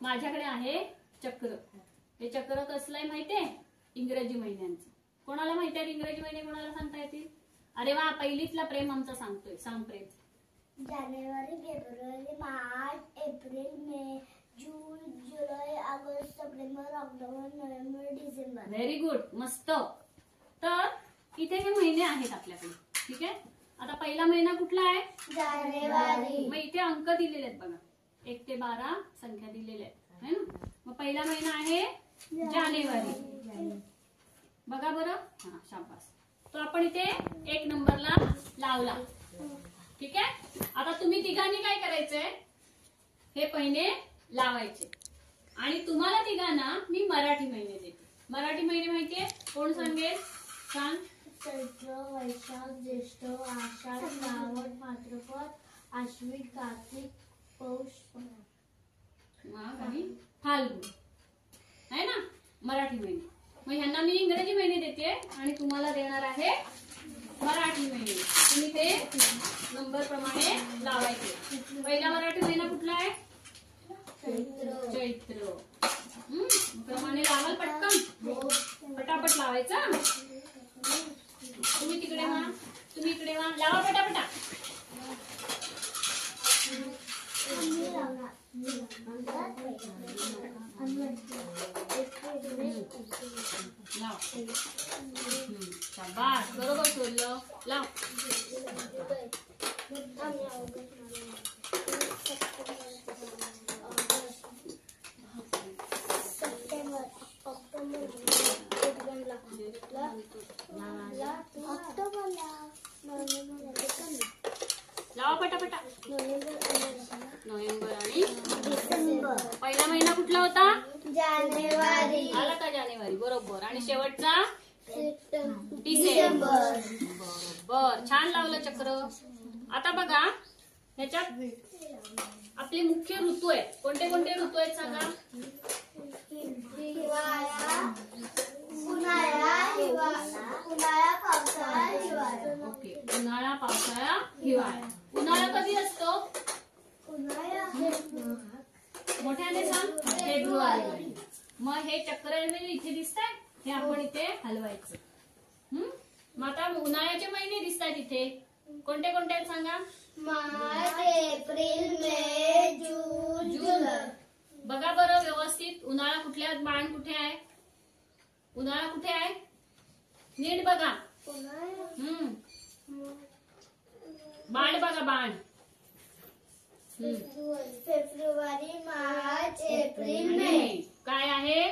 माझ्याकडे आहे चक्र. हे चक्र कसलं आहे माहितीये? इंग्रजी महिन्यांचं. कोणाला माहिती आहे इंग्रजी महिने? कोणाला सांगता येतील? अरे वा, पहिलीतला प्रेम आमचा सांगतोय. सांग प्रेम. जानेवारी, फेब्रुवारी, मार्च, एप्रिल, मे, जून, जुलै, ऑगस्ट, सप्टेंबर, ऑक्टोबर, नोव्हेंबर, डिसेंबर. व्हेरी गुड, मस्त. तर इथे हे महिने आहेत आपल्याकडे. ठीक आहे. आता पहिला महिना कुठला आहे? जानेवारी. मग इथे अंक दिलेले आहेत बघा, 1 ते 12 संख्या दिलेल्या आहेत, है ना? मग पहिला महिना आहे जानेवारी. बघा बरं. हा, शाबास. तो आपण इथे 1 नंबरला लावला. ठीक आहे. आता तुम्ही तिघांनी काय करायचंय? हे महिने लावायचे. आणि तुम्हाला तिघांना मी मराठी महिने देते. मराठी महिने माहितीये? कोण सांगेल? सांग. चैत्र, वैशाख, ज्येष्ठ, आषाढ, श्रावण, भाद्रपद, आश्विन, कार्तिक, पौष, माघ आणि फाल्गुन, आहे ना मराठी महिने. मग ह्यांना मी इंग्रजी महिने देते आणि तुम्हाला देणार आहे मराठी महिने. तुम्ही ते नंबर प्रमाणे लावायचे. पहिला मराठी महिना कुठला आहे? चैत्र. प्रमाणे लावाल पटकन, पटापट लावायचा. तुम्ही तिकडे व्हा, तुम्ही इकडे व्हा, लावा पटापटा. शाबास, बरोबर शोधलं. लाव. सप्टेंबर, ऑक्टोबर, लावा पटापटा. नोव्हेंबर आणि डिसेंबर. पहिला महिना कुठला होता? जानेवारी. आला का? जानेवारी, बरोबर. आणि शेवटचा डिसेंबर. बरोबर. छान लावलं चक्र. आता बघा, ह्याच्यात आपले मुख्य ऋतू आहेत. कोणते कोणते ऋतू आहेत सांगा? हिवाळा, उन्हाळा, पावसाळा, हिवाळा. ओके. उन्हाळा, पावसाळा, हिवाळा. उन्हाळा कधी असतो? उन्हाळा मोठ्याने सांग. फेब्रुवारी. मग हे चक्र इथे दिसतंय, हे आपण इथे हलवायचं. मग आता उन्हाळ्याचे महिने दिसतात इथे. कोणते कोणते आहेत सांगा? मार्च, एप्रिल, मे, जून, जुलै. बघा बरं व्यवस्थित. उन्हाळा कुठल्या? बाण कुठे आहे? उन्हाळा कुठे आहे? नीट बघा. बाण बघा, बाण. फेब्रुवारी, मार्च, एप्रिल, मे. काय आहे?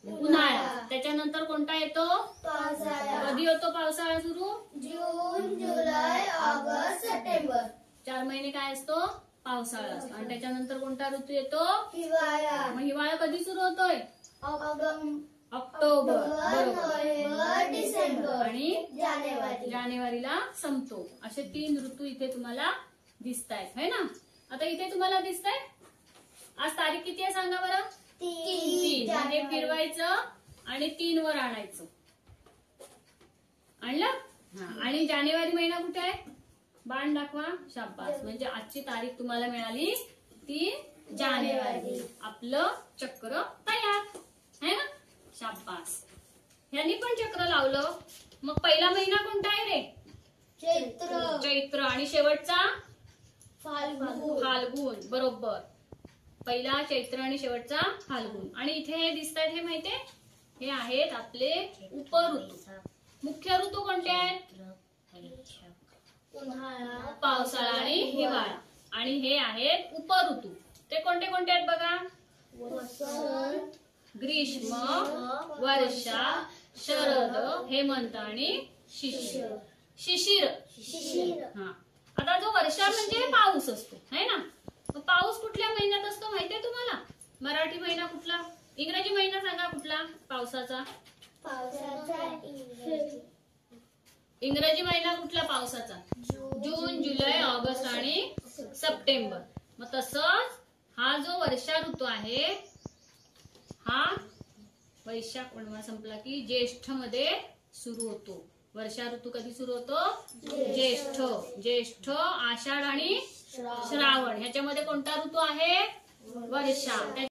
उन्हाळा. त्याच्यानंतर कोणता येतो? पावसाळा. कधी होतो पावसाळा सुरू? जून, जुलै, ऑगस्ट, सप्टेंबर. 4 महिने काय असतो? पावसाळा असतो. आणि त्याच्यानंतर कोणता ऋतू येतो? हिवाळा. मग हिवाळा कधी सुरू होतोय? ऑक्टोबर, नोव्हेंबर, डिसेंबर आणि जानेवारी. जानेवारीला संपतो. असे 3 ऋतू इथे तुम्हाला दिसतायत, है ना? आता इथे तुम्हाला दिसतंय. आज तारीख किती आहे सांगा बरं? 3. हे फिरवायचं आणि 3 वर आणायचं. आणलं? आणि जानेवारी महिना कुठे आहे? बाण दाखवा. शाबास. म्हणजे आजची तारीख तुम्हाला मिळाली 3 जानेवारी. आपलं चक्र तयार, है ना? शाबास. ह्यांनी पण चक्र लावलं. मग पहिला महिना कोणता आहे रे? चैत्र. चैत्र. आणि शेवटचा? फाल्गुन. फाल्गुन. बरोबर. पहिला चैत्र आणि शेवटचा फाल्गुन. आणि इथे हे दिसत आहेत, हे माहितीये? हे आहेत आपले उपऋतू. मुख्य ऋतू कोणते आहेत? उन्हाळा, पावसाळा आणि हिवाळा. आणि हे आहेत उपऋतू. ते कोणते कोणते आहेत बघा? वसंत, ग्रीष्म, वर्षा, शरद, हेमंत आणि शिशिर. शिशिर. हा. आता जो वर्षा म्हणजे पाऊस असतो, है ना? पाऊस कुठल्या महिन्यात असतो माहितीये तुम्हाला? मराठी महिना कुठला? इंग्रजी महिना सांगा कुठला पावसाचा? इंग्रजी महिना कुठला पावसाचा? जून, जुलै, ऑगस्ट आणि सप्टेंबर. मग तसंच हा जो वर्षा ऋतू आहे, हा वैशाख महिना संपला की ज्येष्ठ मध्ये सुरू होतो. वर्षा ऋतू कधी सुरू होतो? ज्येष्ठ, आषाढ आणि श्रावण. ह्याच्यामध्ये कोणता ऋतू आहे? वर्षा.